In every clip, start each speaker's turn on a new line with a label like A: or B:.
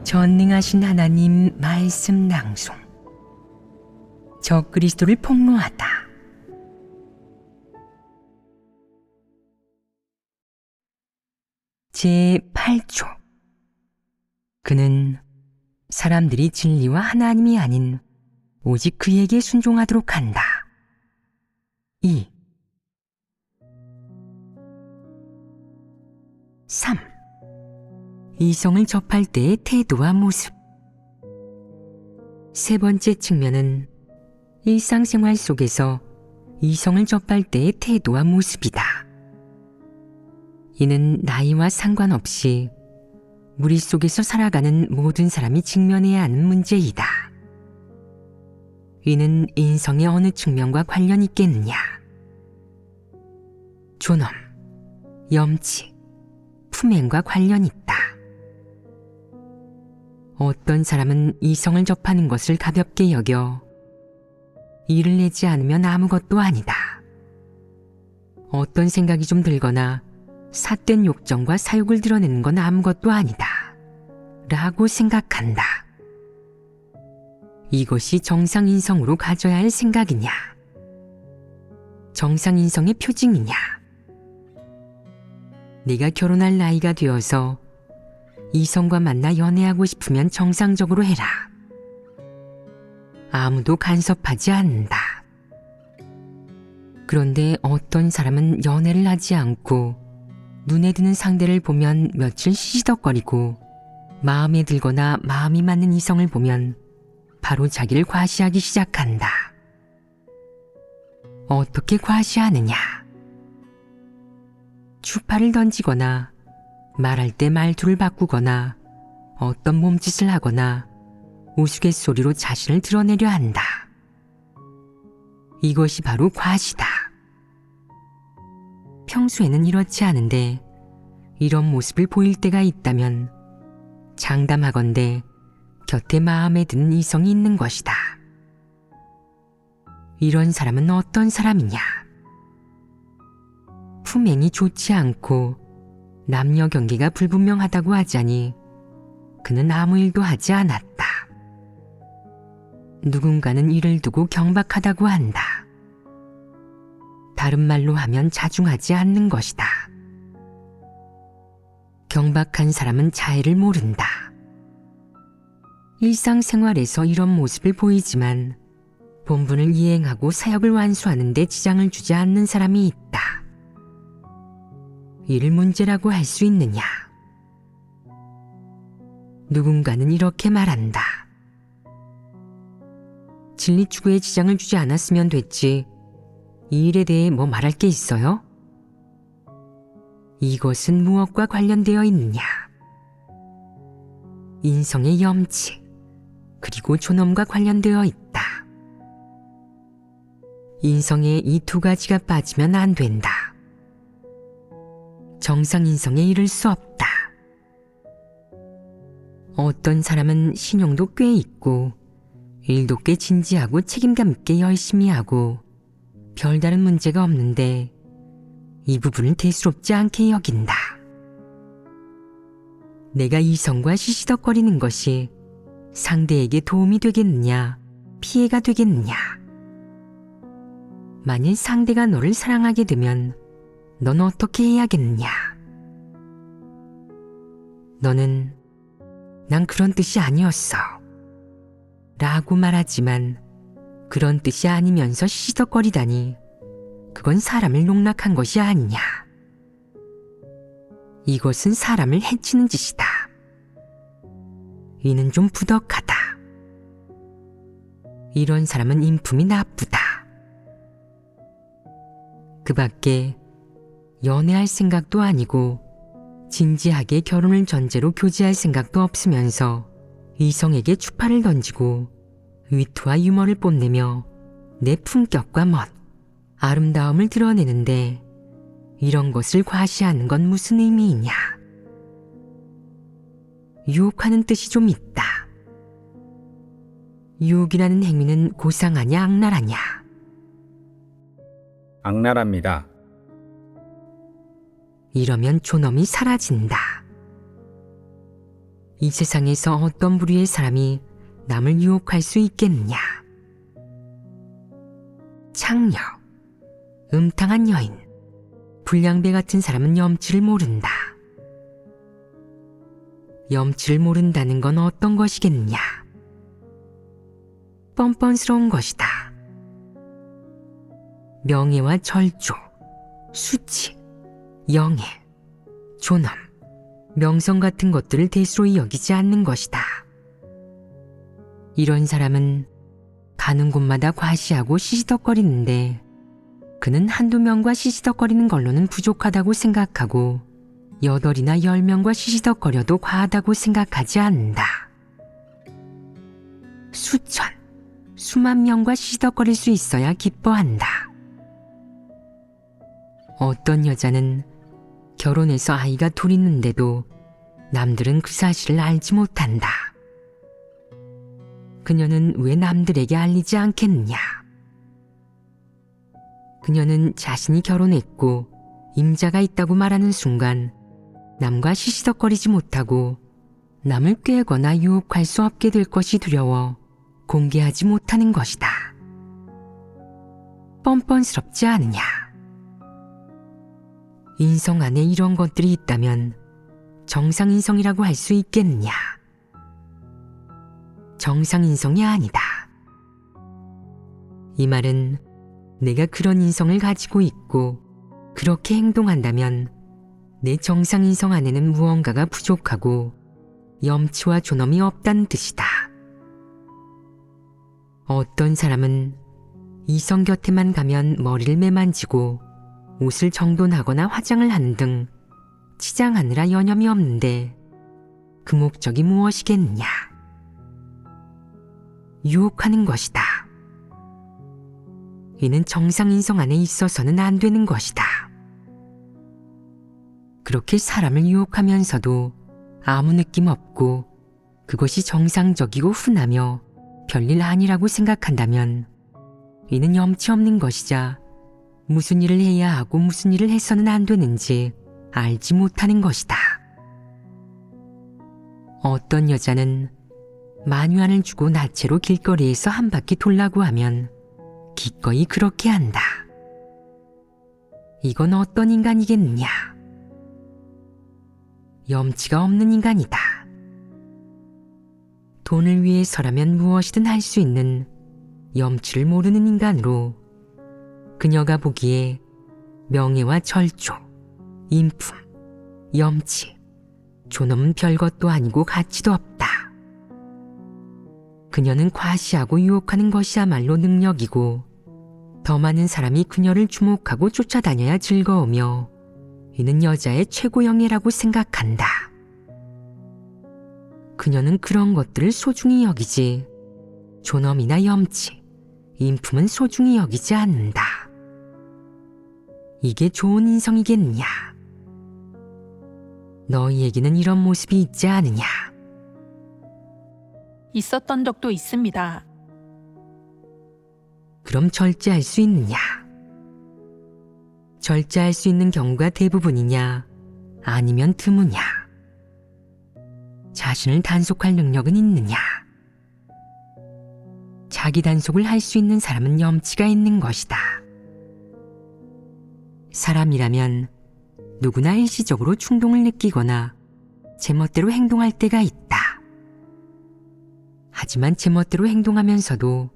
A: 전능하신 하나님 말씀 낭송. 적그리스도를 폭로하다. 제8조. 그는 사람들이 진리와 하나님이 아닌 오직 그에게 순종하도록 한다. 2. 3. 이성을 접할 때의 태도와 모습. 세 번째 측면은 일상생활 속에서 이성을 접할 때의 태도와 모습이다. 이는 나이와 상관없이 무리 속에서 살아가는 모든 사람이 직면해야 하는 문제이다. 이는 인성의 어느 측면과 관련이 있겠느냐? 존엄, 염치, 품행과 관련이 있다. 어떤 사람은 이성을 접하는 것을 가볍게 여겨 일을 내지 않으면 아무것도 아니다. 어떤 생각이 좀 들거나 삿된 욕정과 사욕을 드러내는 건 아무것도 아니다 라고 생각한다. 이것이 정상인성으로 가져야 할 생각이냐? 정상인성의 표징이냐? 네가 결혼할 나이가 되어서 이성과 만나 연애하고 싶으면 정상적으로 해라. 아무도 간섭하지 않는다. 그런데 어떤 사람은 연애를 하지 않고 눈에 드는 상대를 보면 며칠 시시덕거리고 마음에 들거나 마음이 맞는 이성을 보면 바로 자기를 과시하기 시작한다. 어떻게 과시하느냐? 추파를 던지거나 말할 때 말투를 바꾸거나 어떤 몸짓을 하거나 우스갯소리로 자신을 드러내려 한다. 이것이 바로 과시다. 평소에는 이렇지 않은데 이런 모습을 보일 때가 있다면 장담하건대 곁에 마음에 드는 이성이 있는 것이다. 이런 사람은 어떤 사람이냐? 품행이 좋지 않고 남녀 경계가 불분명하다고 하자니 그는 아무 일도 하지 않았다. 누군가는 이를 두고 경박하다고 한다. 다른 말로 하면 자중하지 않는 것이다. 경박한 사람은 자애를 모른다. 일상생활에서 이런 모습을 보이지만 본분을 이행하고 사역을 완수하는 데 지장을 주지 않는 사람이 있다. 이를 문제라고 할 수 있느냐? 누군가는 이렇게 말한다. 진리 추구에 지장을 주지 않았으면 됐지. 이 일에 대해 뭐 말할 게 있어요? 이것은 무엇과 관련되어 있느냐? 인성의 염치, 그리고 존엄과 관련되어 있다. 인성에 이 두 가지가 빠지면 안 된다. 정상인성에 이를 수 없다. 어떤 사람은 신용도 꽤 있고 일도 꽤 진지하고 책임감 있게 열심히 하고 별다른 문제가 없는데 이 부분을 대수롭지 않게 여긴다. 내가 이성과 시시덕거리는 것이 상대에게 도움이 되겠느냐, 피해가 되겠느냐? 만일 상대가 너를 사랑하게 되면 넌 어떻게 해야겠느냐? 너는 난 그런 뜻이 아니었어 라고 말하지만 그런 뜻이 아니면서 시시덕거리다니 그건 사람을 농락한 것이 아니냐? 이것은 사람을 해치는 짓이다. 이는 좀 부덕하다. 이런 사람은 인품이 나쁘다. 그 밖에 연애할 생각도 아니고 진지하게 결혼을 전제로 교제할 생각도 없으면서 이성에게 추파를 던지고 위트와 유머를 뽐내며 내 품격과 멋, 아름다움을 드러내는데 이런 것을 과시하는 건 무슨 의미이냐? 유혹하는 뜻이 좀 있다. 유혹이라는 행위는 고상하냐 악랄하냐?
B: 악랄합니다.
A: 이러면 존엄이 사라진다. 이 세상에서 어떤 부류의 사람이 남을 유혹할 수 있겠느냐? 창녀, 음탕한 여인, 불량배 같은 사람은 염치를 모른다. 염치를 모른다는 건 어떤 것이겠느냐? 뻔뻔스러운 것이다. 명예와 절조, 수치, 영예, 존엄, 명성 같은 것들을 대수로 여기지 않는 것이다. 이런 사람은 가는 곳마다 과시하고 시시덕거리는데 그는 한두 명과 시시덕거리는 걸로는 부족하다고 생각하고 8이나 10명과 시시덕거려도 과하다고 생각하지 않는다. 수천, 수만 명과 시시덕거릴 수 있어야 기뻐한다. 어떤 여자는 결혼해서 아이가 둘 있는데도 남들은 그 사실을 알지 못한다. 그녀는 왜 남들에게 알리지 않겠느냐? 그녀는 자신이 결혼했고 임자가 있다고 말하는 순간 남과 시시덕거리지 못하고 남을 꾀거나 유혹할 수 없게 될 것이 두려워 공개하지 못하는 것이다. 뻔뻔스럽지 않으냐? 인성 안에 이런 것들이 있다면 정상인성이라고 할 수 있겠느냐? 정상인성이 아니다. 이 말은 내가 그런 인성을 가지고 있고 그렇게 행동한다면 내 정상인성 안에는 무언가가 부족하고 염치와 존엄이 없다는 뜻이다. 어떤 사람은 이성 곁에만 가면 머리를 매만지고 옷을 정돈하거나 화장을 하는 등 치장하느라 여념이 없는데 그 목적이 무엇이겠느냐? 유혹하는 것이다. 이는 정상인성 안에 있어서는 안 되는 것이다. 그렇게 사람을 유혹하면서도 아무 느낌 없고 그것이 정상적이고 흔하며 별일 아니라고 생각한다면 이는 염치 없는 것이자 무슨 일을 해야 하고 무슨 일을 해서는 안 되는지 알지 못하는 것이다. 어떤 여자는 만유안을 주고 나체로 길거리에서 한 바퀴 돌라고 하면 기꺼이 그렇게 한다. 이건 어떤 인간이겠느냐? 염치가 없는 인간이다. 돈을 위해서라면 무엇이든 할 수 있는 염치를 모르는 인간으로 그녀가 보기에 명예와 절조, 인품, 염치, 존엄은 별것도 아니고 가치도 없다. 그녀는 과시하고 유혹하는 것이야말로 능력이고 더 많은 사람이 그녀를 주목하고 쫓아다녀야 즐거우며 이는 여자의 최고영예라고 생각한다. 그녀는 그런 것들을 소중히 여기지 존엄이나 염치, 인품은 소중히 여기지 않는다. 이게 좋은 인성이겠느냐? 너희에게는 이런 모습이 있지 않으냐?
B: 있었던 적도 있습니다.
A: 그럼 절제할 수 있느냐? 절제할 수 있는 경우가 대부분이냐? 아니면 드무냐? 자신을 단속할 능력은 있느냐? 자기 단속을 할 수 있는 사람은 염치가 있는 것이다. 사람이라면 누구나 일시적으로 충동을 느끼거나 제멋대로 행동할 때가 있다. 하지만 제멋대로 행동하면서도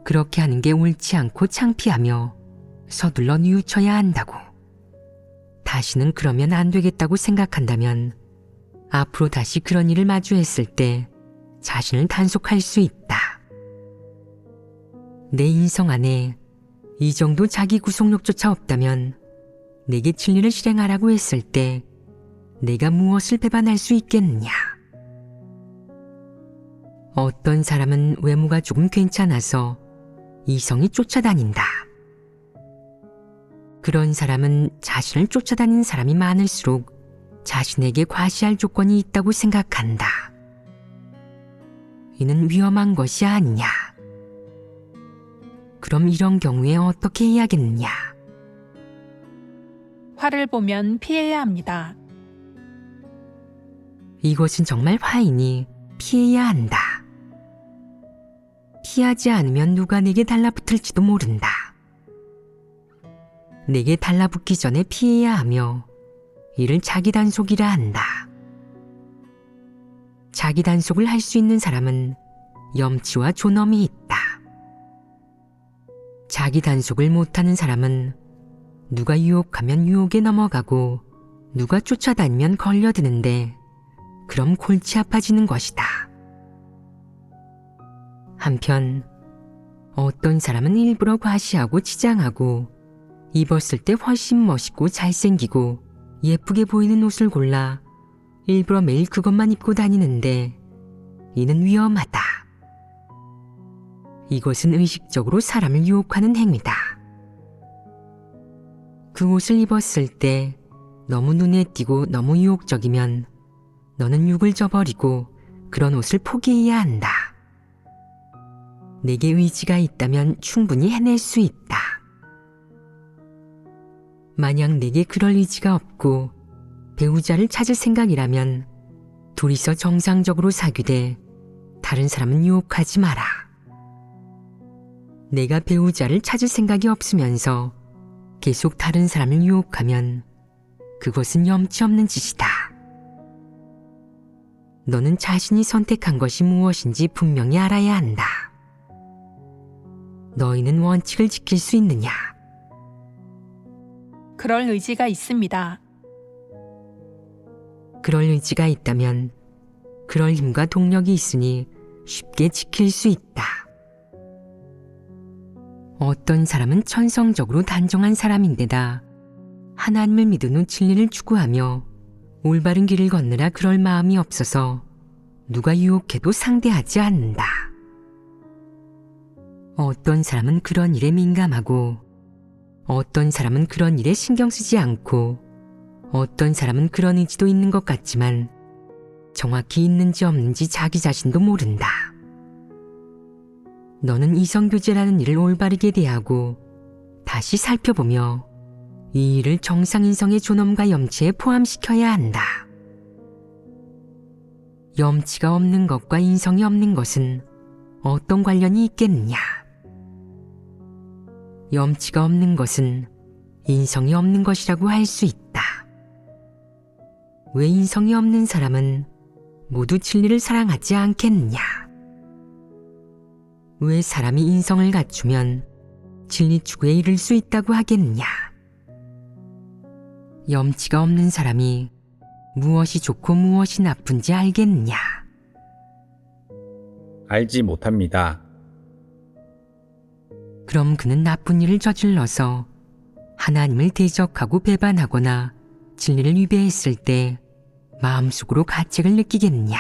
A: 그렇게 하는 게 옳지 않고 창피하며 서둘러 뉘우쳐야 한다고. 다시는 그러면 안 되겠다고 생각한다면 앞으로 다시 그런 일을 마주했을 때 자신을 단속할 수 있다. 내 인성 안에 이 정도 자기 구속력조차 없다면 내게 진리를 실행하라고 했을 때 내가 무엇을 배반할 수 있겠느냐? 어떤 사람은 외모가 조금 괜찮아서 이성이 쫓아다닌다. 그런 사람은 자신을 쫓아다니는 사람이 많을수록 자신에게 과시할 조건이 있다고 생각한다. 이는 위험한 것이 아니냐? 그럼 이런 경우에 어떻게 해야겠느냐?
B: 화를 보면 피해야 합니다.
A: 이것은 정말 화이니 피해야 한다. 피하지 않으면 누가 내게 달라붙을지도 모른다. 내게 달라붙기 전에 피해야 하며 이를 자기 단속이라 한다. 자기 단속을 할 수 있는 사람은 염치와 존엄이 있다. 자기 단속을 못하는 사람은 누가 유혹하면 유혹에 넘어가고 누가 쫓아다니면 걸려드는데 그럼 골치 아파지는 것이다. 한편 어떤 사람은 일부러 과시하고 치장하고 입었을 때 훨씬 멋있고 잘생기고 예쁘게 보이는 옷을 골라 일부러 매일 그것만 입고 다니는데 이는 위험하다. 이것은 의식적으로 사람을 유혹하는 행위다. 그 옷을 입었을 때 너무 눈에 띄고 너무 유혹적이면 너는 육을 저버리고 그런 옷을 포기해야 한다. 내게 의지가 있다면 충분히 해낼 수 있다. 만약 내게 그럴 의지가 없고 배우자를 찾을 생각이라면 둘이서 정상적으로 사귀되 다른 사람은 유혹하지 마라. 내가 배우자를 찾을 생각이 없으면서 계속 다른 사람을 유혹하면 그것은 염치 없는 짓이다. 너는 자신이 선택한 것이 무엇인지 분명히 알아야 한다. 너희는 원칙을 지킬 수 있느냐?
B: 그럴 의지가 있습니다.
A: 그럴 의지가 있다면 그럴 힘과 동력이 있으니 쉽게 지킬 수 있다. 어떤 사람은 천성적으로 단정한 사람인데다 하나님을 믿은 후 진리를 추구하며 올바른 길을 걷느라 그럴 마음이 없어서 누가 유혹해도 상대하지 않는다. 어떤 사람은 그런 일에 민감하고 어떤 사람은 그런 일에 신경 쓰지 않고 어떤 사람은 그런 의지도 있는 것 같지만 정확히 있는지 없는지 자기 자신도 모른다. 너는 이성교제라는 일을 올바르게 대하고 다시 살펴보며 이 일을 정상인성의 존엄과 염치에 포함시켜야 한다. 염치가 없는 것과 인성이 없는 것은 어떤 관련이 있겠느냐? 염치가 없는 것은 인성이 없는 것이라고 할 수 있다. 왜 인성이 없는 사람은 모두 진리를 사랑하지 않겠느냐? 왜 사람이 인성을 갖추면 진리 추구에 이를 수 있다고 하겠느냐? 염치가 없는 사람이 무엇이 좋고 무엇이 나쁜지 알겠느냐?
C: 알지 못합니다.
A: 그럼 그는 나쁜 일을 저질러서 하나님을 대적하고 배반하거나 진리를 위배했을 때 마음속으로 가책을 느끼겠느냐?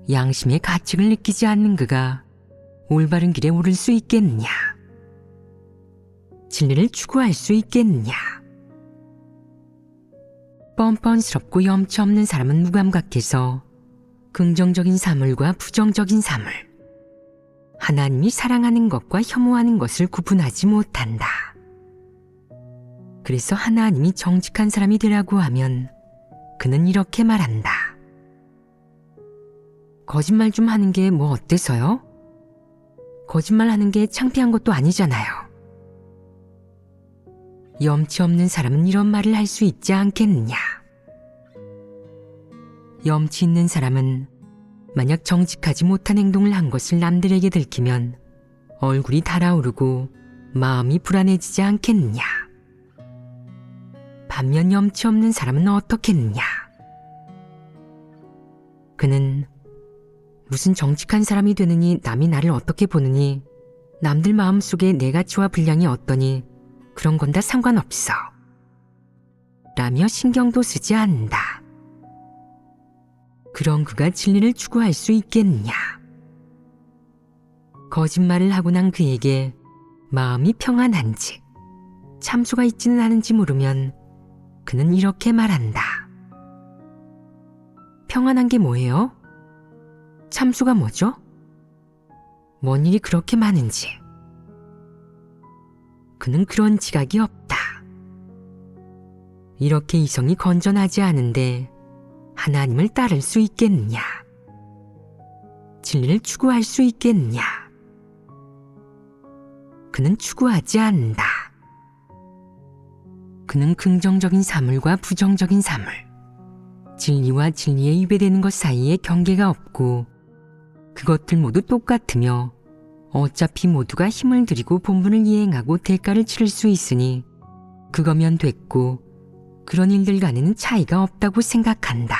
A: 양심의 가책을 느끼지 않는 그가 올바른 길에 오를 수 있겠느냐? 진리를 추구할 수 있겠느냐? 뻔뻔스럽고 염치 없는 사람은 무감각해서 긍정적인 사물과 부정적인 사물, 하나님이 사랑하는 것과 혐오하는 것을 구분하지 못한다. 그래서 하나님이 정직한 사람이 되라고 하면 그는 이렇게 말한다. 거짓말 좀 하는 게 뭐 어때서요? 거짓말하는 게 창피한 것도 아니잖아요. 염치 없는 사람은 이런 말을 할 수 있지 않겠느냐? 염치 있는 사람은 만약 정직하지 못한 행동을 한 것을 남들에게 들키면 얼굴이 달아오르고 마음이 불안해지지 않겠느냐? 반면 염치 없는 사람은 어떻겠느냐? 그는 무슨 정직한 사람이 되느니 남이 나를 어떻게 보느니 남들 마음속에 내 가치와 분량이 어떠니 그런 건 다 상관없어 라며 신경도 쓰지 않는다. 그런 그가 진리를 추구할 수 있겠느냐? 거짓말을 하고 난 그에게 마음이 평안한지 참소가 있지는 않은지 물으면 그는 이렇게 말한다. 평안한 게 뭐예요? 참소가 뭐죠? 뭔 일이 그렇게 많은지. 그는 그런 지각이 없다. 이렇게 이성이 건전하지 않은데 하나님을 따를 수 있겠느냐? 진리를 추구할 수 있겠느냐? 그는 추구하지 않는다. 그는 긍정적인 사물과 부정적인 사물, 진리와 진리에 위배되는 것 사이에 경계가 없고 그것들 모두 똑같으며 어차피 모두가 힘을 들이고 본분을 이행하고 대가를 치를 수 있으니 그거면 됐고 그런 일들 간에는 차이가 없다고 생각한다.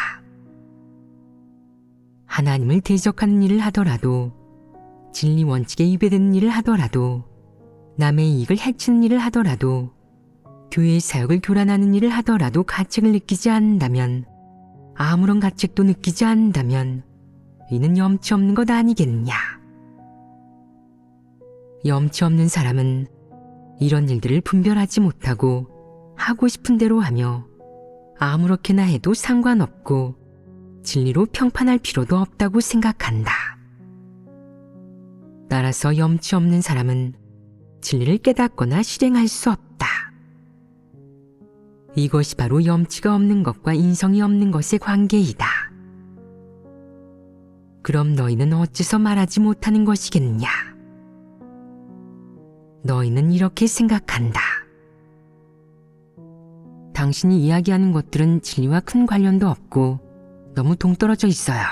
A: 하나님을 대적하는 일을 하더라도 진리 원칙에 위배되는 일을 하더라도 남의 이익을 해치는 일을 하더라도 교회의 사역을 교란하는 일을 하더라도 가책을 느끼지 않는다면 아무런 가책도 느끼지 않는다면 이는 염치 없는 것 아니겠느냐. 염치 없는 사람은 이런 일들을 분별하지 못하고 하고 싶은 대로 하며 아무렇게나 해도 상관없고 진리로 평판할 필요도 없다고 생각한다. 따라서 염치 없는 사람은 진리를 깨닫거나 실행할 수 없다. 이것이 바로 염치가 없는 것과 인성이 없는 것의 관계이다. 그럼 너희는 어째서 말하지 못하는 것이겠느냐? 너희는 이렇게 생각한다. 당신이 이야기하는 것들은 진리와 큰 관련도 없고 너무 동떨어져 있어요.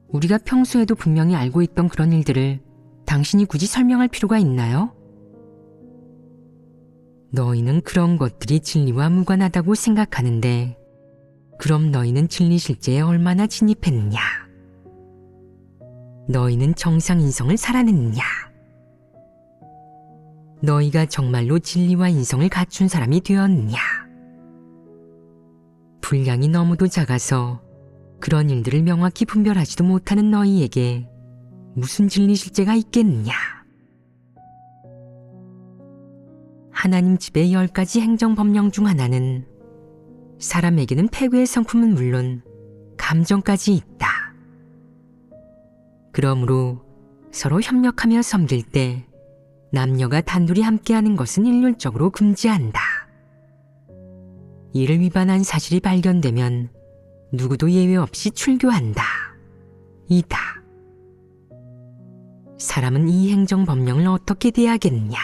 A: 우리가 평소에도 분명히 알고 있던 그런 일들을 당신이 굳이 설명할 필요가 있나요? 너희는 그런 것들이 진리와 무관하다고 생각하는데 그럼 너희는 진리 실제에 얼마나 진입했느냐? 너희는 정상 인성을 살아냈느냐? 너희가 정말로 진리와 인성을 갖춘 사람이 되었느냐? 분량이 너무도 작아서 그런 일들을 명확히 분별하지도 못하는 너희에게 무슨 진리 실제가 있겠느냐? 하나님 집의 10가지 행정법령 중 하나는 사람에게는 패괴의 성품은 물론 감정까지 있다. 그러므로 서로 협력하며 섬길 때 남녀가 단둘이 함께하는 것은 일률적으로 금지한다. 이를 위반한 사실이 발견되면 누구도 예외 없이 출교한다. 이다. 사람은 이 행정법령을 어떻게 대하겠느냐?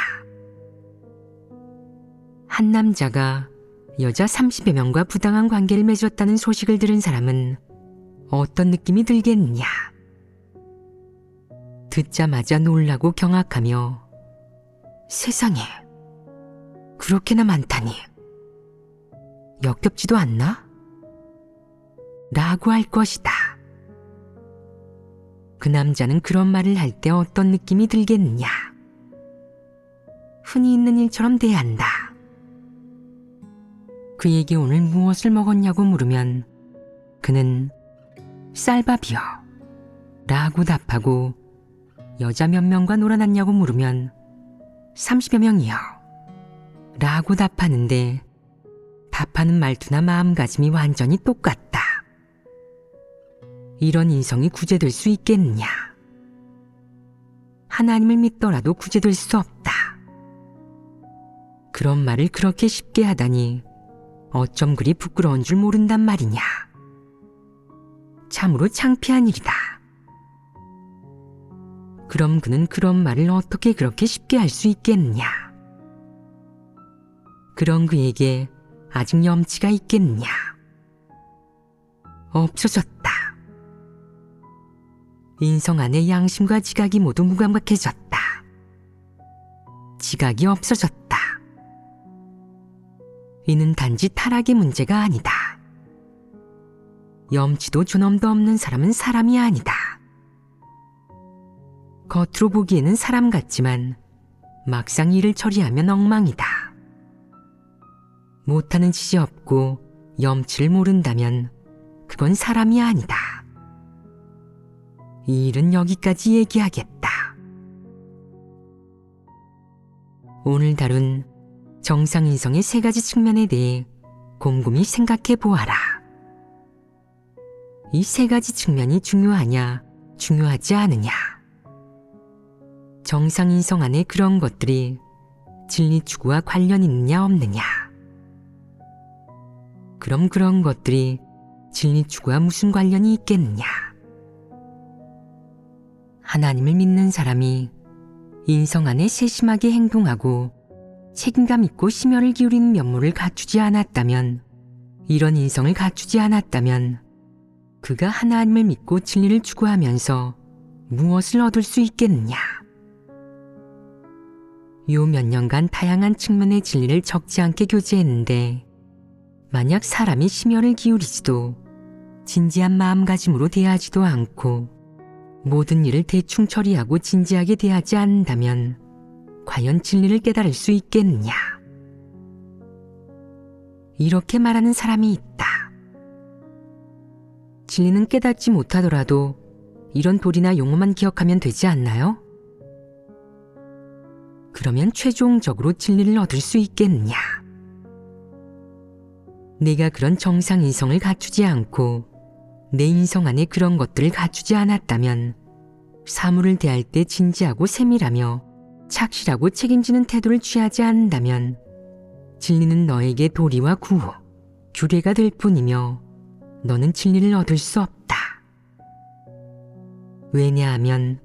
A: 한 남자가 여자 30여 명과 부당한 관계를 맺었다는 소식을 들은 사람은 어떤 느낌이 들겠느냐? 듣자마자 놀라고 경악하며 세상에, 그렇게나 많다니. 역겹지도 않나? 라고 할 것이다. 그 남자는 그런 말을 할 때 어떤 느낌이 들겠느냐? 흔히 있는 일처럼 대한다. 그에게 오늘 무엇을 먹었냐고 물으면 그는 쌀밥이요 라고 답하고 여자 몇 명과 놀아났냐고 물으면 30여 명이요 라고 답하는데 답하는 말투나 마음가짐이 완전히 똑같다. 이런 인성이 구제될 수 있겠느냐? 하나님을 믿더라도 구제될 수 없다. 그런 말을 그렇게 쉽게 하다니 어쩜 그리 부끄러운 줄 모른단 말이냐. 참으로 창피한 일이다. 그럼 그는 그런 말을 어떻게 그렇게 쉽게 할 수 있겠느냐? 그런 그에게 아직 염치가 있겠느냐? 없어졌다. 인성 안에 양심과 지각이 모두 무감각해졌다. 지각이 없어졌다. 이는 단지 타락의 문제가 아니다. 염치도 존엄도 없는 사람은 사람이 아니다. 겉으로 보기에는 사람 같지만 막상 일을 처리하면 엉망이다. 못하는 짓이 없고 염치를 모른다면 그건 사람이 아니다. 이 일은 여기까지 얘기하겠다. 오늘 다룬 정상인성의 3가지 측면에 대해 곰곰이 생각해 보아라. 이 3가지 측면이 중요하냐, 중요하지 않으냐? 정상인성 안에 그런 것들이 진리 추구와 관련 있느냐 없느냐? 그럼 그런 것들이 진리 추구와 무슨 관련이 있겠느냐? 하나님을 믿는 사람이 인성 안에 세심하게 행동하고 책임감 있고 심혈을 기울이는 면모를 갖추지 않았다면, 이런 인성을 갖추지 않았다면 그가 하나님을 믿고 진리를 추구하면서 무엇을 얻을 수 있겠느냐? 요 몇 년간 다양한 측면의 진리를 적지 않게 교제했는데, 만약 사람이 심혈을 기울이지도 진지한 마음가짐으로 대하지도 않고 모든 일을 대충 처리하고 진지하게 대하지 않는다면 과연 진리를 깨달을 수 있겠느냐? 이렇게 말하는 사람이 있다. 진리는 깨닫지 못하더라도 이런 도리나 용어만 기억하면 되지 않나요? 그러면 최종적으로 진리를 얻을 수 있겠느냐? 내가 그런 정상 인성을 갖추지 않고 내 인성 안에 그런 것들을 갖추지 않았다면, 사물을 대할 때 진지하고 세밀하며 착실하고 책임지는 태도를 취하지 않는다면 진리는 너에게 도리와 구호, 규례가 될 뿐이며 너는 진리를 얻을 수 없다. 왜냐하면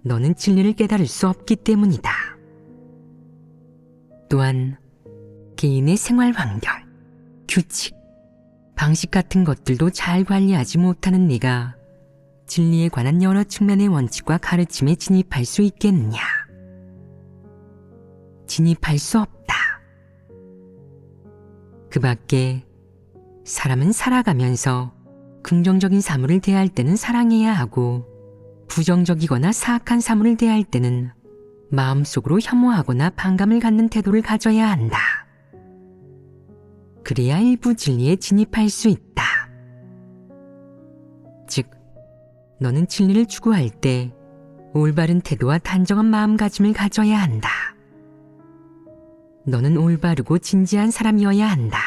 A: 너는 진리를 깨달을 수 없기 때문이다. 또한 개인의 생활 환경, 규칙, 방식 같은 것들도 잘 관리하지 못하는 네가 진리에 관한 여러 측면의 원칙과 가르침에 진입할 수 있겠느냐? 진입할 수 없다. 그 밖에 사람은 살아가면서 긍정적인 사물을 대할 때는 사랑해야 하고, 부정적이거나 사악한 사물을 대할 때는 마음속으로 혐오하거나 반감을 갖는 태도를 가져야 한다. 그래야 일부 진리에 진입할 수 있다. 즉, 너는 진리를 추구할 때 올바른 태도와 단정한 마음가짐을 가져야 한다. 너는 올바르고 진지한 사람이어야 한다.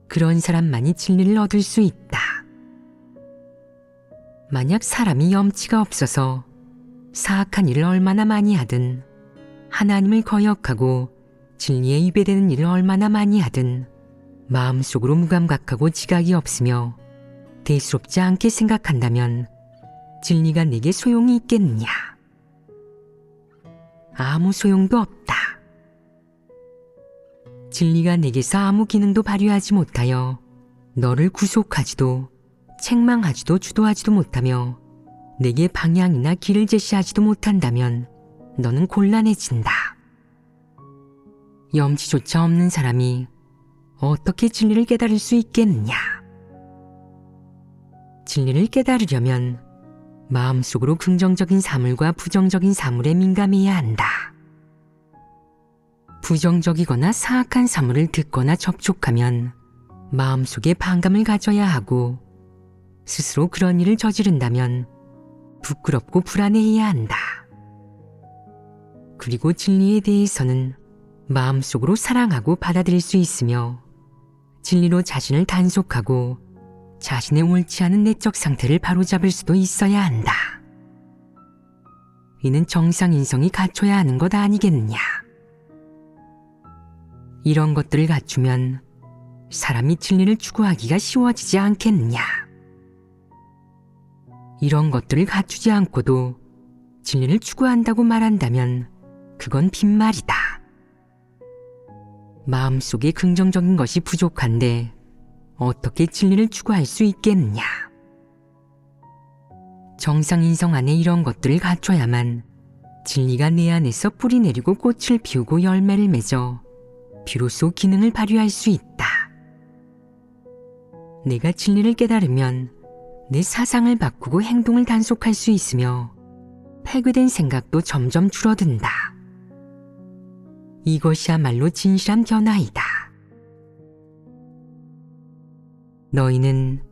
A: 그런 사람만이 진리를 얻을 수 있다. 만약 사람이 염치가 없어서 사악한 일을 얼마나 많이 하든, 하나님을 거역하고 진리에 위배되는 일을 얼마나 많이 하든 마음속으로 무감각하고 지각이 없으며 대수롭지 않게 생각한다면 진리가 내게 소용이 있겠느냐? 아무 소용도 없다. 진리가 내게서 아무 기능도 발휘하지 못하여 너를 구속하지도 책망하지도 주도하지도 못하며 내게 방향이나 길을 제시하지도 못한다면 너는 곤란해진다. 염치조차 없는 사람이 어떻게 진리를 깨달을 수 있겠느냐? 진리를 깨달으려면 마음속으로 긍정적인 사물과 부정적인 사물에 민감해야 한다. 부정적이거나 사악한 사물을 듣거나 접촉하면 마음속에 반감을 가져야 하고, 스스로 그런 일을 저지른다면 부끄럽고 불안해해야 한다. 그리고 진리에 대해서는 마음속으로 사랑하고 받아들일 수 있으며, 진리로 자신을 단속하고 자신의 옳지 않은 내적 상태를 바로잡을 수도 있어야 한다. 이는 정상인성이 갖춰야 하는 것 아니겠느냐? 이런 것들을 갖추면 사람이 진리를 추구하기가 쉬워지지 않겠느냐? 이런 것들을 갖추지 않고도 진리를 추구한다고 말한다면 그건 빈말이다. 마음속에 긍정적인 것이 부족한데 어떻게 진리를 추구할 수 있겠느냐? 정상인성 안에 이런 것들을 갖춰야만 진리가 내 안에서 뿌리 내리고 꽃을 피우고 열매를 맺어 비로소 기능을 발휘할 수 있다. 내가 진리를 깨달으면 내 사상을 바꾸고 행동을 단속할 수 있으며 폐괴된 생각도 점점 줄어든다. 이것이야말로 진실한 변화이다. 너희는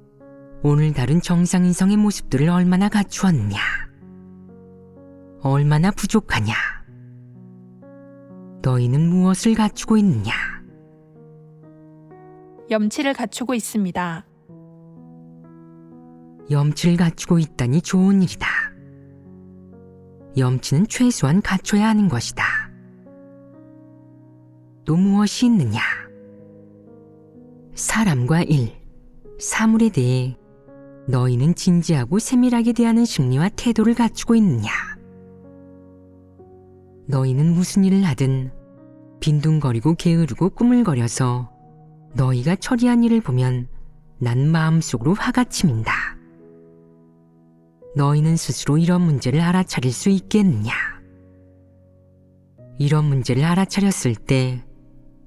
A: 오늘 다룬 정상인성의 모습들을 얼마나 갖추었느냐? 얼마나 부족하냐? 너희는 무엇을 갖추고 있느냐?
B: 염치를 갖추고 있습니다.
A: 염치를 갖추고 있다니 좋은 일이다. 염치는 최소한 갖춰야 하는 것이다. 또 무엇이 있느냐? 사람과 일, 사물에 대해 너희는 진지하고 세밀하게 대하는 심리와 태도를 갖추고 있느냐? 너희는 무슨 일을 하든 빈둥거리고 게으르고 꾸물거려서 너희가 처리한 일을 보면 난 마음속으로 화가 치민다. 너희는 스스로 이런 문제를 알아차릴 수 있겠느냐? 이런 문제를 알아차렸을 때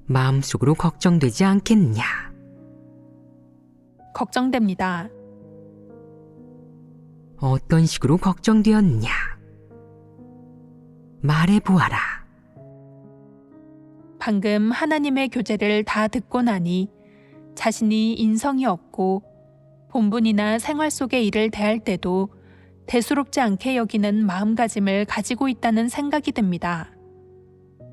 A: 마음속으로 걱정되지 않겠느냐?
B: 걱정됩니다.
A: 어떤 식으로 걱정되었느냐? 말해보아라.
B: 방금 하나님의 교제를 다 듣고 나니 자신이 인성이 없고 본분이나 생활 속의 일을 대할 때도 대수롭지 않게 여기는 마음가짐을 가지고 있다는 생각이 듭니다.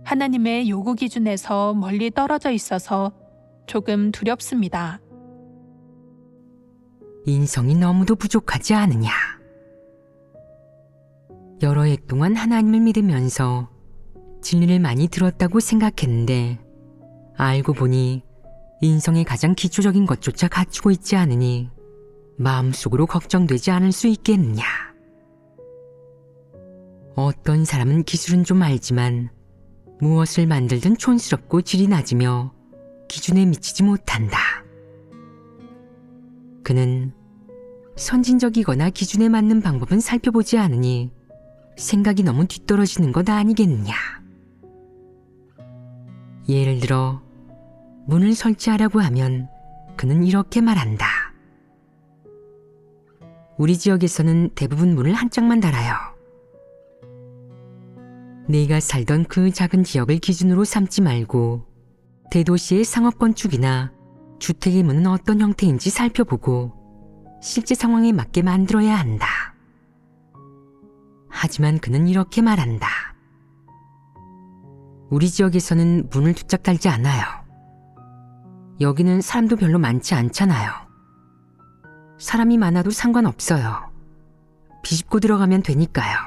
B: 하나님의 요구 기준에서 멀리 떨어져 있어서 조금 두렵습니다.
A: 인성이 너무도 부족하지 않으냐? 여러 해 동안 하나님을 믿으면서 진리를 많이 들었다고 생각했는데 알고 보니 인성의 가장 기초적인 것조차 갖추고 있지 않으니 마음속으로 걱정되지 않을 수 있겠느냐? 어떤 사람은 기술은 좀 알지만 무엇을 만들든 촌스럽고 질이 낮으며 기준에 미치지 못한다. 그는 선진적이거나 기준에 맞는 방법은 살펴보지 않으니 생각이 너무 뒤떨어지는 것 아니겠느냐? 예를 들어 문을 설치하라고 하면 그는 이렇게 말한다. 우리 지역에서는 대부분 문을 한 짝만 달아요. 내가 살던 그 작은 지역을 기준으로 삼지 말고 대도시의 상업 건축이나 주택의 문은 어떤 형태인지 살펴보고 실제 상황에 맞게 만들어야 한다. 하지만 그는 이렇게 말한다. 우리 지역에서는 문을 두 짝 달지 않아요. 여기는 사람도 별로 많지 않잖아요. 사람이 많아도 상관없어요. 비집고 들어가면 되니까요.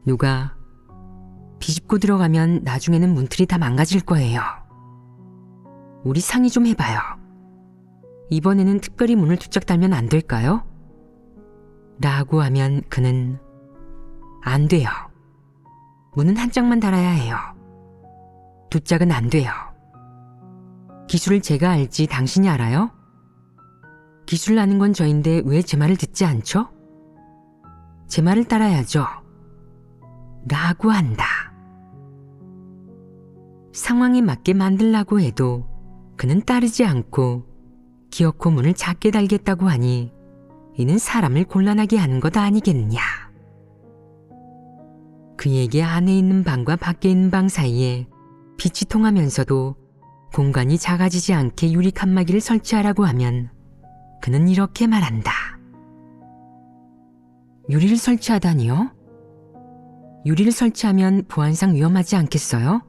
A: 누가 비집고 들어가면 나중에는 문틀이 다 망가질 거예요. 우리 상의 좀 해봐요. 이번에는 특별히 문을 두 짝 달면 안 될까요? 라고 하면 그는 안 돼요. 문은 한 짝만 달아야 해요. 두 짝은 안 돼요. 기술을 제가 알지 당신이 알아요? 기술을 아는 건 저인데 왜 제 말을 듣지 않죠? 제 말을 따라야죠. 라고 한다. 상황에 맞게 만들라고 해도 그는 따르지 않고 기어코 문을 작게 달겠다고 하니 이는 사람을 곤란하게 하는 것 아니겠느냐. 그에게 안에 있는 방과 밖에 있는 방 사이에 빛이 통하면서도 공간이 작아지지 않게 유리 칸막이를 설치하라고 하면 그는 이렇게 말한다. 유리를 설치하다니요? 유리를 설치하면 보안상 위험하지 않겠어요?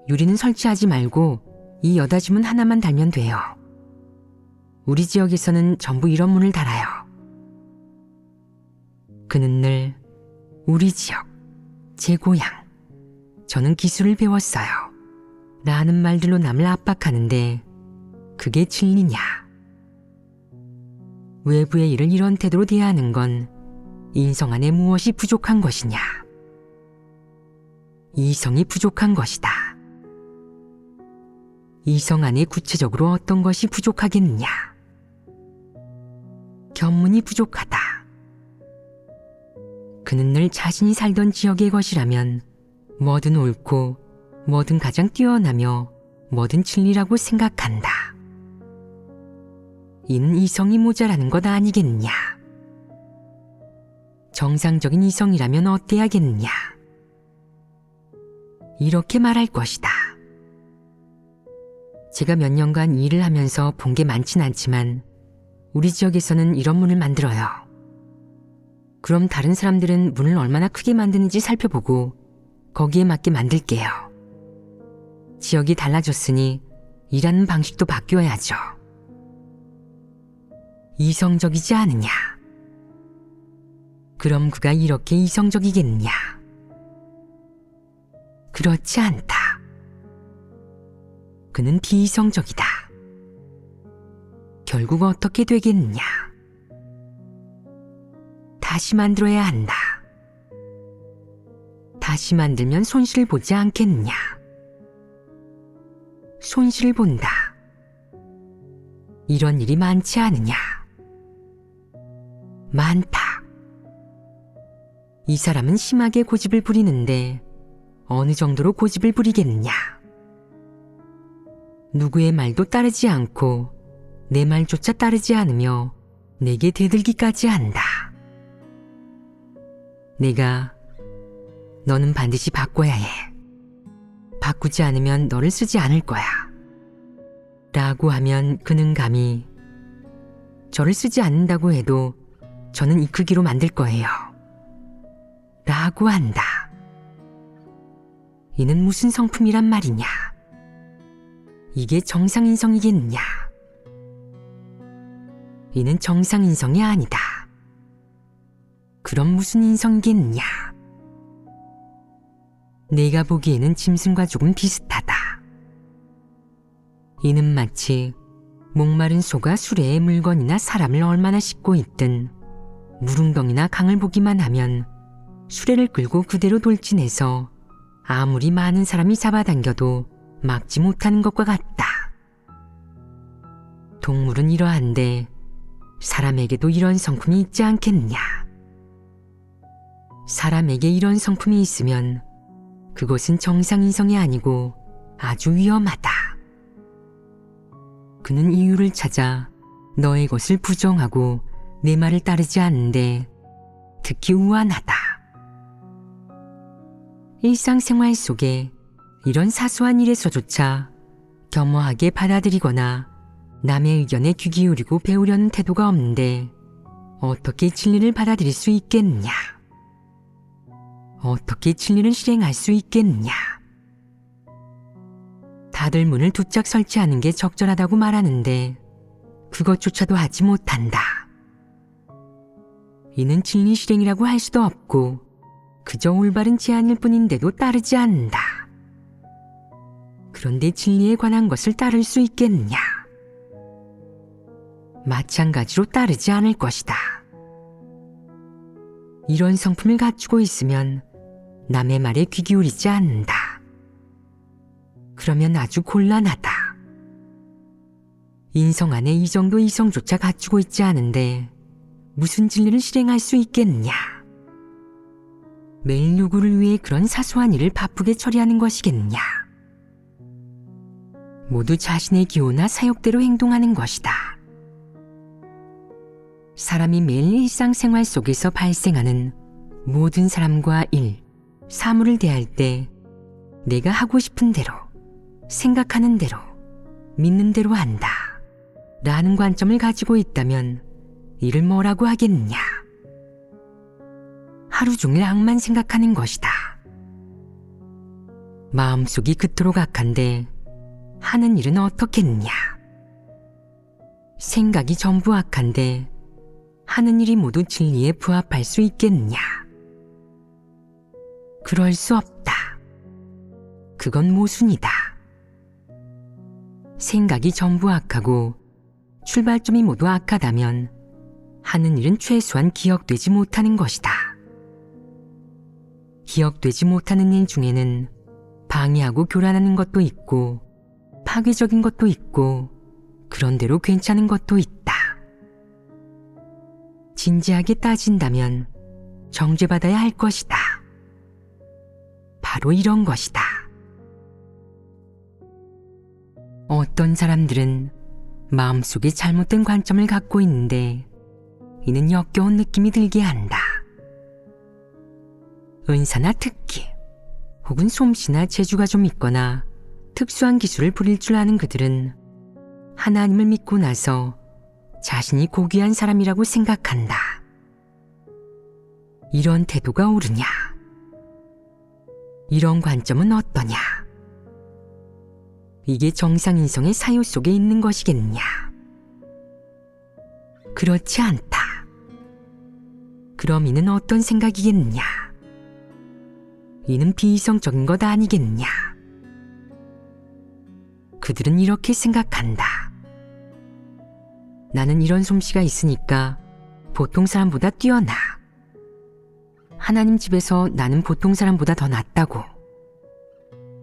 A: 유리는 설치하지 말고 이 여닫이문 하나만 달면 돼요. 우리 지역에서는 전부 이런 문을 달아요. 그는 늘 우리 지역, 제 고향, 저는 기술을 배웠어요. 라는 말들로 남을 압박하는데 그게 진리냐? 외부의 일을 이런 태도로 대하는 건 인성 안에 무엇이 부족한 것이냐? 이성이 부족한 것이다. 이성 안에 구체적으로 어떤 것이 부족하겠느냐? 견문이 부족하다. 그는 늘 자신이 살던 지역의 것이라면 뭐든 옳고 뭐든 가장 뛰어나며 뭐든 진리라고 생각한다. 이는 이성이 모자라는 것 아니겠느냐? 정상적인 이성이라면 어때야겠느냐? 이렇게 말할 것이다. 제가 몇 년간 이 일을 하면서 본 게 많진 않지만 우리 지역에서는 이런 문을 만들어요. 그럼 다른 사람들은 문을 얼마나 크게 만드는지 살펴보고 거기에 맞게 만들게요. 지역이 달라졌으니 일하는 방식도 바뀌어야죠. 이성적이지 않으냐? 그럼 그가 이렇게 이성적이겠느냐? 그렇지 않다. 그는 비이성적이다. 결국 어떻게 되겠냐? 다시 만들어야 한다. 다시 만들면 손실을 보지 않겠냐? 손실을 본다. 이런 일이 많지 않으냐? 많다. 이 사람은 심하게 고집을 부리는데 어느 정도로 고집을 부리겠냐? 누구의 말도 따르지 않고 내 말조차 따르지 않으며 내게 대들기까지 한다. 내가 너는 반드시 바꿔야 해. 바꾸지 않으면 너를 쓰지 않을 거야. 라고 하면 그는 감히 저를 쓰지 않는다고 해도 저는 이 크기로 만들 거예요. 라고 한다. 이는 무슨 성품이란 말이냐? 이게 정상인성이겠냐? 이는 정상인성이 아니다. 그럼 무슨 인성이겠냐? 내가 보기에는 짐승과 조금 비슷하다. 이는 마치 목마른 소가 수레에 물건이나 사람을 얼마나 싣고 있든 무릉덩이나 강을 보기만 하면 수레를 끌고 그대로 돌진해서 아무리 많은 사람이 잡아당겨도 막지 못하는 것과 같다. 동물은 이러한데 사람에게도 이런 성품이 있지 않겠냐? 사람에게 이런 성품이 있으면 그것은 정상인성이 아니고 아주 위험하다. 그는 이유를 찾아 너의 것을 부정하고 내 말을 따르지 않는데 특히 우환하다. 일상생활 속에 이런 사소한 일에서조차 겸허하게 받아들이거나 남의 의견에 귀 기울이고 배우려는 태도가 없는데 어떻게 진리를 받아들일 수 있겠냐? 어떻게 진리를 실행할 수 있겠냐? 다들 문을 두 짝 설치하는 게 적절하다고 말하는데 그것조차도 하지 못한다. 이는 진리 실행이라고 할 수도 없고 그저 올바른 제안일 뿐인데도 따르지 않는다. 그런데 진리에 관한 것을 따를 수 있겠냐? 마찬가지로 따르지 않을 것이다. 이런 성품을 갖추고 있으면 남의 말에 귀 기울이지 않는다. 그러면 아주 곤란하다. 인성 안에 이 정도 이성조차 갖추고 있지 않은데 무슨 진리를 실행할 수 있겠냐? 매일 누구를 위해 그런 사소한 일을 바쁘게 처리하는 것이겠냐? 모두 자신의 기호나 사욕대로 행동하는 것이다. 사람이 매일 일상생활 속에서 발생하는 모든 사람과 일, 사물을 대할 때 내가 하고 싶은 대로, 생각하는 대로, 믿는 대로 한다 라는 관점을 가지고 있다면 이를 뭐라고 하겠냐? 하루 종일 악만 생각하는 것이다. 마음속이 그토록 악한데 하는 일은 어떻겠냐? 생각이 전부 악한데 하는 일이 모두 진리에 부합할 수 있겠냐? 그럴 수 없다. 그건 모순이다. 생각이 전부 악하고 출발점이 모두 악하다면 하는 일은 최소한 기억되지 못하는 것이다. 기억되지 못하는 일 중에는 방해하고 교란하는 것도 있고 파괴적인 것도 있고 그런대로 괜찮은 것도 있다. 진지하게 따진다면 정죄받아야 할 것이다. 바로 이런 것이다. 어떤 사람들은 마음속에 잘못된 관점을 갖고 있는데 이는 역겨운 느낌이 들게 한다. 은사나 특기 혹은 솜씨나 재주가 좀 있거나 특수한 기술을 부릴 줄 아는 그들은 하나님을 믿고 나서 자신이 고귀한 사람이라고 생각한다. 이런 태도가 옳으냐? 이런 관점은 어떠냐? 이게 정상인성의 사유 속에 있는 것이겠냐? 그렇지 않다. 그럼 이는 어떤 생각이겠냐? 이는 비이성적인 것 아니겠냐? 그들은 이렇게 생각한다. 나는 이런 솜씨가 있으니까 보통 사람보다 뛰어나. 하나님 집에서 나는 보통 사람보다 더 낫다고.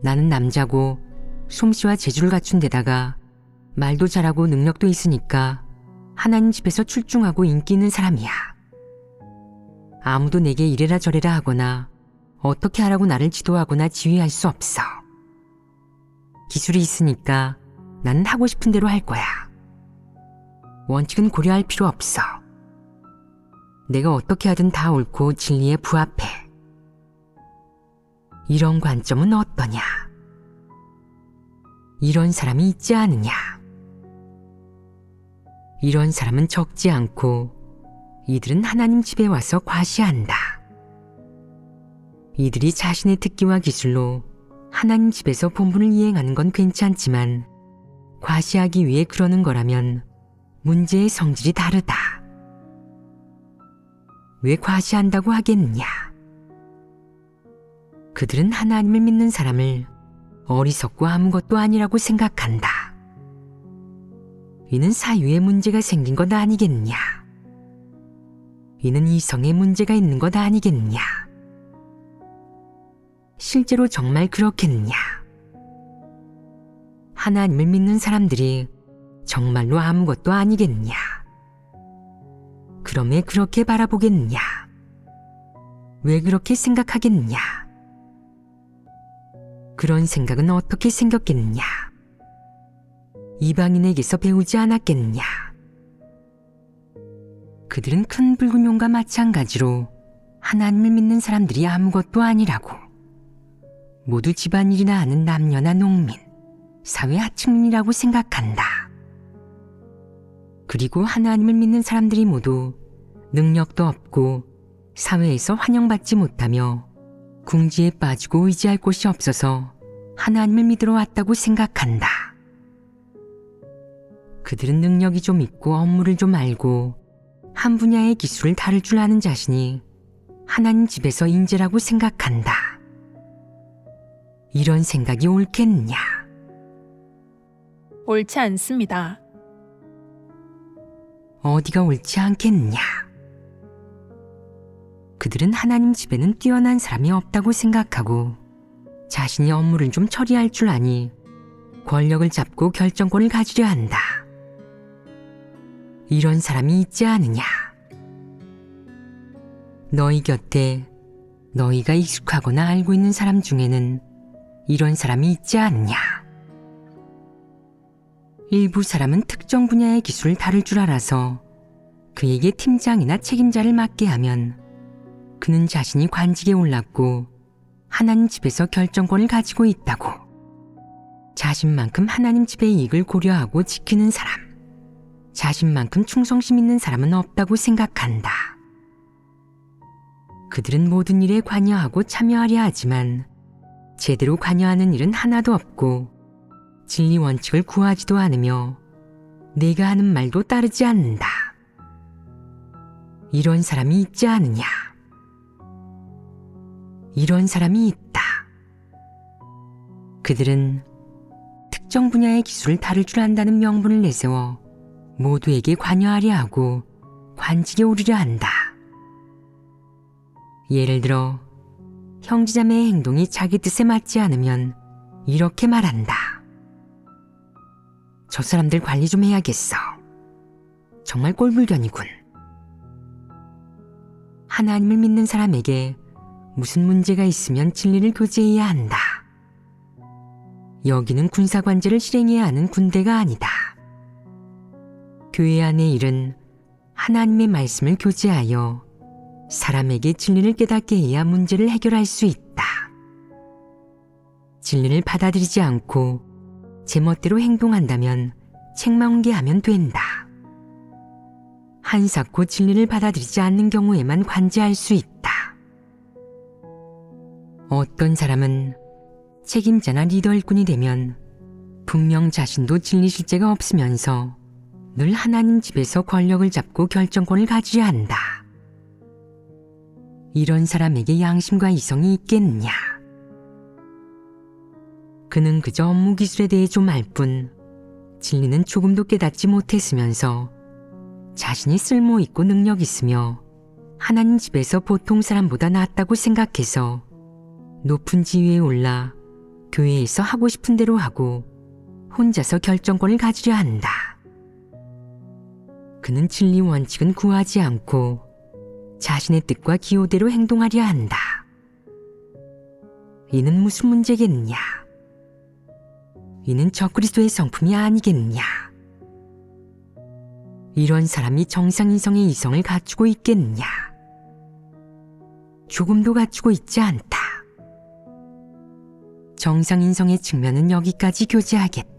A: 나는 남자고 솜씨와 재주를 갖춘 데다가 말도 잘하고 능력도 있으니까 하나님 집에서 출중하고 인기 있는 사람이야. 아무도 내게 이래라 저래라 하거나 어떻게 하라고 나를 지도하거나 지휘할 수 없어. 기술이 있으니까 나는 하고 싶은 대로 할 거야. 원칙은 고려할 필요 없어. 내가 어떻게 하든 다 옳고 진리에 부합해. 이런 관점은 어떠냐? 이런 사람이 있지 않느냐? 이런 사람은 적지 않고 이들은 하나님 집에 와서 과시한다. 이들이 자신의 특기와 기술로 하나님 집에서 본분을 이행하는 건 괜찮지만 과시하기 위해 그러는 거라면 문제의 성질이 다르다. 왜 과시한다고 하겠느냐? 그들은 하나님을 믿는 사람을 어리석고 아무것도 아니라고 생각한다. 이는 사유에 문제가 생긴 것 아니겠느냐? 이는 이성에 문제가 있는 것 아니겠느냐? 실제로 정말 그렇겠느냐? 하나님을 믿는 사람들이 정말로 아무것도 아니겠느냐? 그럼 왜 그렇게 바라보겠느냐? 왜 그렇게 생각하겠느냐? 그런 생각은 어떻게 생겼겠느냐? 이방인에게서 배우지 않았겠느냐? 그들은 큰 불균형과 마찬가지로 하나님을 믿는 사람들이 아무것도 아니라고, 모두 집안일이나 하는 남녀나 농민, 사회 하층민이라고 생각한다. 그리고 하나님을 믿는 사람들이 모두 능력도 없고 사회에서 환영받지 못하며 궁지에 빠지고 의지할 곳이 없어서 하나님을 믿으러 왔다고 생각한다. 그들은 능력이 좀 있고 업무를 좀 알고 한 분야의 기술을 다룰 줄 아는 자신이 하나님 집에서 인재라고 생각한다. 이런 생각이 옳겠느냐?
B: 옳지 않습니다.
A: 어디가 옳지 않겠느냐? 그들은 하나님 집에는 뛰어난 사람이 없다고 생각하고 자신이 업무를 좀 처리할 줄 아니 권력을 잡고 결정권을 가지려 한다. 이런 사람이 있지 않느냐? 너희 곁에 너희가 익숙하거나 알고 있는 사람 중에는 이런 사람이 있지 않느냐? 일부 사람은 특정 분야의 기술을 다룰 줄 알아서 그에게 팀장이나 책임자를 맡게 하면 그는 자신이 관직에 올랐고 하나님 집에서 결정권을 가지고 있다고. 자신만큼 하나님 집의 이익을 고려하고 지키는 사람, 자신만큼 충성심 있는 사람은 없다고 생각한다. 그들은 모든 일에 관여하고 참여하려 하지만 제대로 관여하는 일은 하나도 없고 진리 원칙을 구하지도 않으며 내가 하는 말도 따르지 않는다. 이런 사람이 있지 않느냐? 이런 사람이 있다. 그들은 특정 분야의 기술을 다룰 줄 안다는 명분을 내세워 모두에게 관여하려 하고 관직에 오르려 한다. 예를 들어 형제자매의 행동이 자기 뜻에 맞지 않으면 이렇게 말한다. 저 사람들 관리 좀 해야겠어. 정말 꼴불견이군. 하나님을 믿는 사람에게 무슨 문제가 있으면 진리를 교제해야 한다. 여기는 군사관제를 실행해야 하는 군대가 아니다. 교회 안의 일은 하나님의 말씀을 교제하여 사람에게 진리를 깨닫게 해야 문제를 해결할 수 있다. 진리를 받아들이지 않고 제멋대로 행동한다면 책망게 하면 된다. 한사코 진리를 받아들이지 않는 경우에만 관제할 수 있다. 어떤 사람은 책임자나 리더 일꾼이 되면 분명 자신도 진리 실제가 없으면서 늘 하나님 집에서 권력을 잡고 결정권을 가지려 한다. 이런 사람에게 양심과 이성이 있겠느냐? 그는 그저 업무 기술에 대해 좀 알 뿐 진리는 조금도 깨닫지 못했으면서 자신이 쓸모 있고 능력 있으며 하나님 집에서 보통 사람보다 낫다고 생각해서 높은 지위에 올라 교회에서 하고 싶은 대로 하고 혼자서 결정권을 가지려 한다. 그는 진리 원칙은 구하지 않고 자신의 뜻과 기호대로 행동하려 한다. 이는 무슨 문제겠냐? 이는 적그리스도의 성품이 아니겠냐? 이런 사람이 정상인성의 이성을 갖추고 있겠냐? 조금도 갖추고 있지 않다. 정상인성의 측면은 여기까지 교제하겠다.